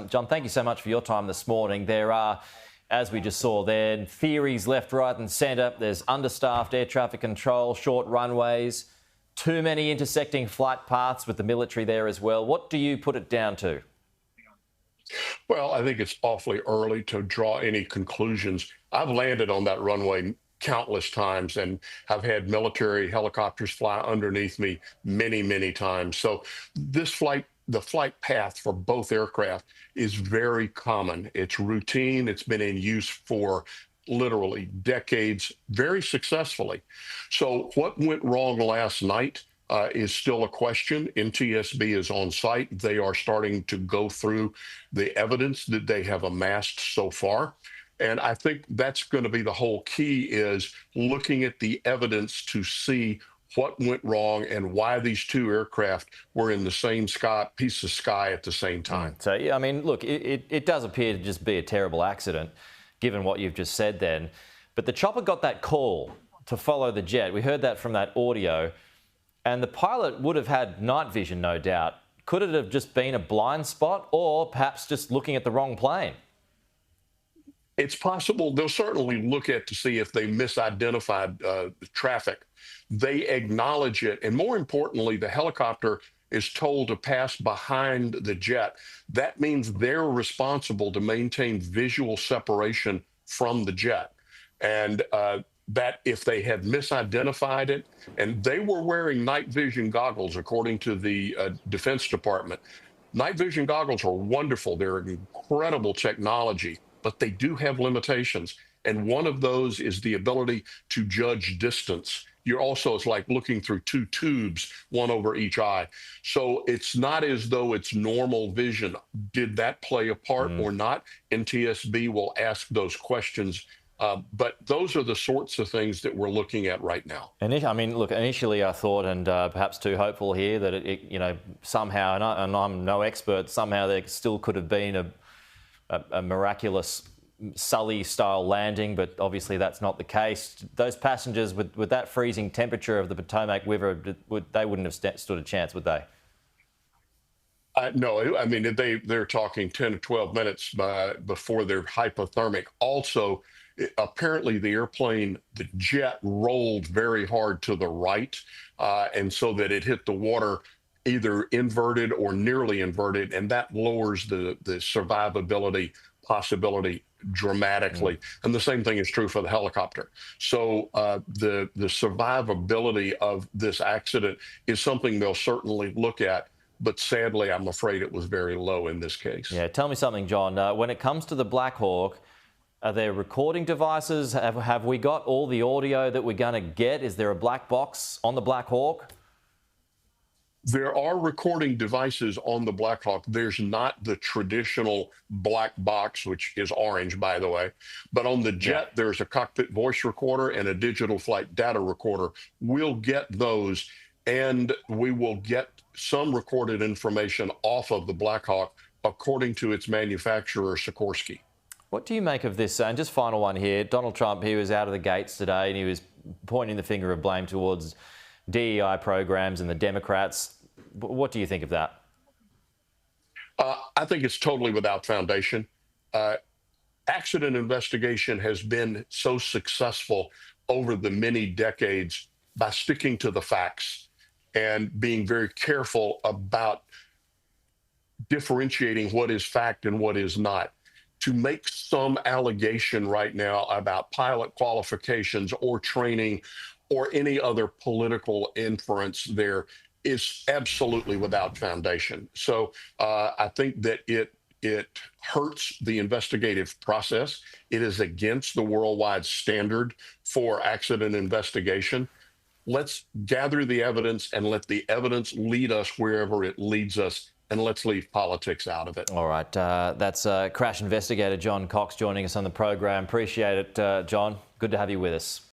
John, thank you so much for your time this morning. There are, as we just saw there, theories left, right and centre. There's understaffed air traffic control, short runways, too many intersecting flight paths with the military there as well. What do you put it down to? Well, I think it's awfully early to draw any conclusions. I've landed on that runway countless times and have had military helicopters fly underneath me many, many times. So the flight path for both aircraft is very common. It's routine. It's been in use for literally decades, very successfully. So what went wrong last night? Is still a question. NTSB is on site. They are starting to go through the evidence that they have amassed so far. And I think that's going to be the whole key, is looking at the evidence to see what went wrong and why these two aircraft were in the same piece of sky at the same time. So, yeah, I mean, look, it does appear to just be a terrible accident, given what you've just said then. But the chopper got that call to follow the jet. We heard that from that audio. And the pilot would have had night vision, no doubt. Could it have just been a blind spot, or perhaps just looking at the wrong plane? It's possible. They'll certainly look at to see if they misidentified the traffic. They acknowledge it. And more importantly, the helicopter is told to pass behind the jet. That means they're responsible to maintain visual separation from the jet. And that if they had misidentified it, and they were wearing night vision goggles, according to the Defense Department. Night vision goggles are wonderful. They're incredible technology, but they do have limitations. And one of those is the ability to judge distance. It's like looking through two tubes, one over each eye. So it's not as though it's normal vision. Did that play a part or not? NTSB will ask those questions. But those are the sorts of things that we're looking at right now. I mean, look, initially I thought, and perhaps too hopeful here, that it somehow, and I'm no expert, somehow there still could have been a miraculous Sully-style landing, but obviously that's not the case. Those passengers, with that freezing temperature of the Potomac River, they wouldn't have stood a chance, would they? No, I mean, they're talking 10 to 12 minutes before they're hypothermic. Also, apparently the jet rolled very hard to the right, and so that it hit the water either inverted or nearly inverted, and that lowers the survivability possibility dramatically. And the same thing is true for the helicopter. So the survivability of this accident is something they'll certainly look at. But sadly, I'm afraid it was very low in this case. Yeah, tell me something, John. When it comes to the Black Hawk, are there recording devices? Have we got all the audio that we're going to get? Is there a black box on the Black Hawk? There are recording devices on the Black Hawk. There's not the traditional black box, which is orange, by the way. But on the jet, there's a cockpit voice recorder and a digital flight data recorder. We'll get those, and we will get some recorded information off of the Black Hawk, according to its manufacturer, Sikorsky. What do you make of this? And just final one here. Donald Trump, he was out of the gates today and he was pointing the finger of blame towards DEI programs and the Democrats. What do you think of that? I think it's totally without foundation. Accident investigation has been so successful over the many decades by sticking to the facts and being very careful about differentiating what is fact and what is not. To make some allegation right now about pilot qualifications or training or any other political inference there is absolutely without foundation. So I think that it hurts the investigative process. It is against the worldwide standard for accident investigation. Let's gather the evidence and let the evidence lead us wherever it leads us, and let's leave politics out of it. All right. That's crash investigator John Cox joining us on the program. Appreciate it, John. Good to have you with us.